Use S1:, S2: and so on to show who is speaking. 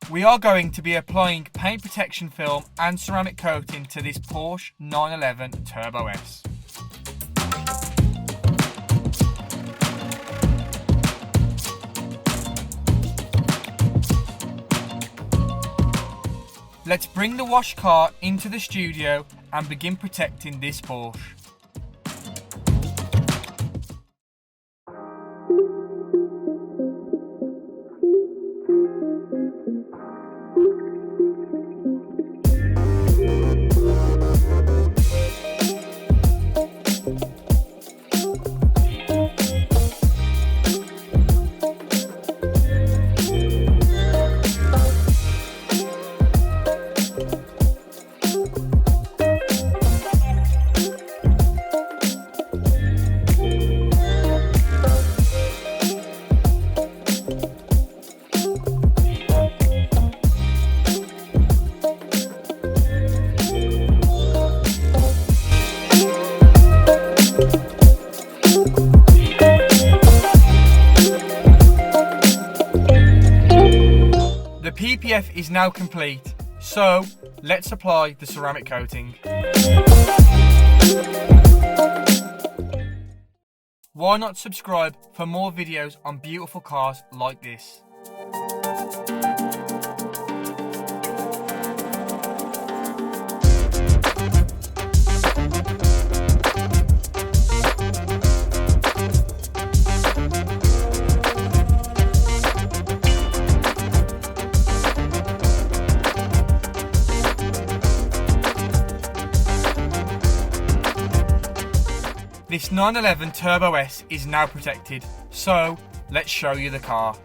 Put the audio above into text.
S1: We are going to be applying paint protection film and ceramic coating to this Porsche 911 Turbo S. Let's bring the wash car into the studio and begin protecting this Porsche. The PPF is now complete, so let's apply the ceramic coating. Why not subscribe for more videos on beautiful cars like this? This 911 Turbo S is now protected, so let's show you the car.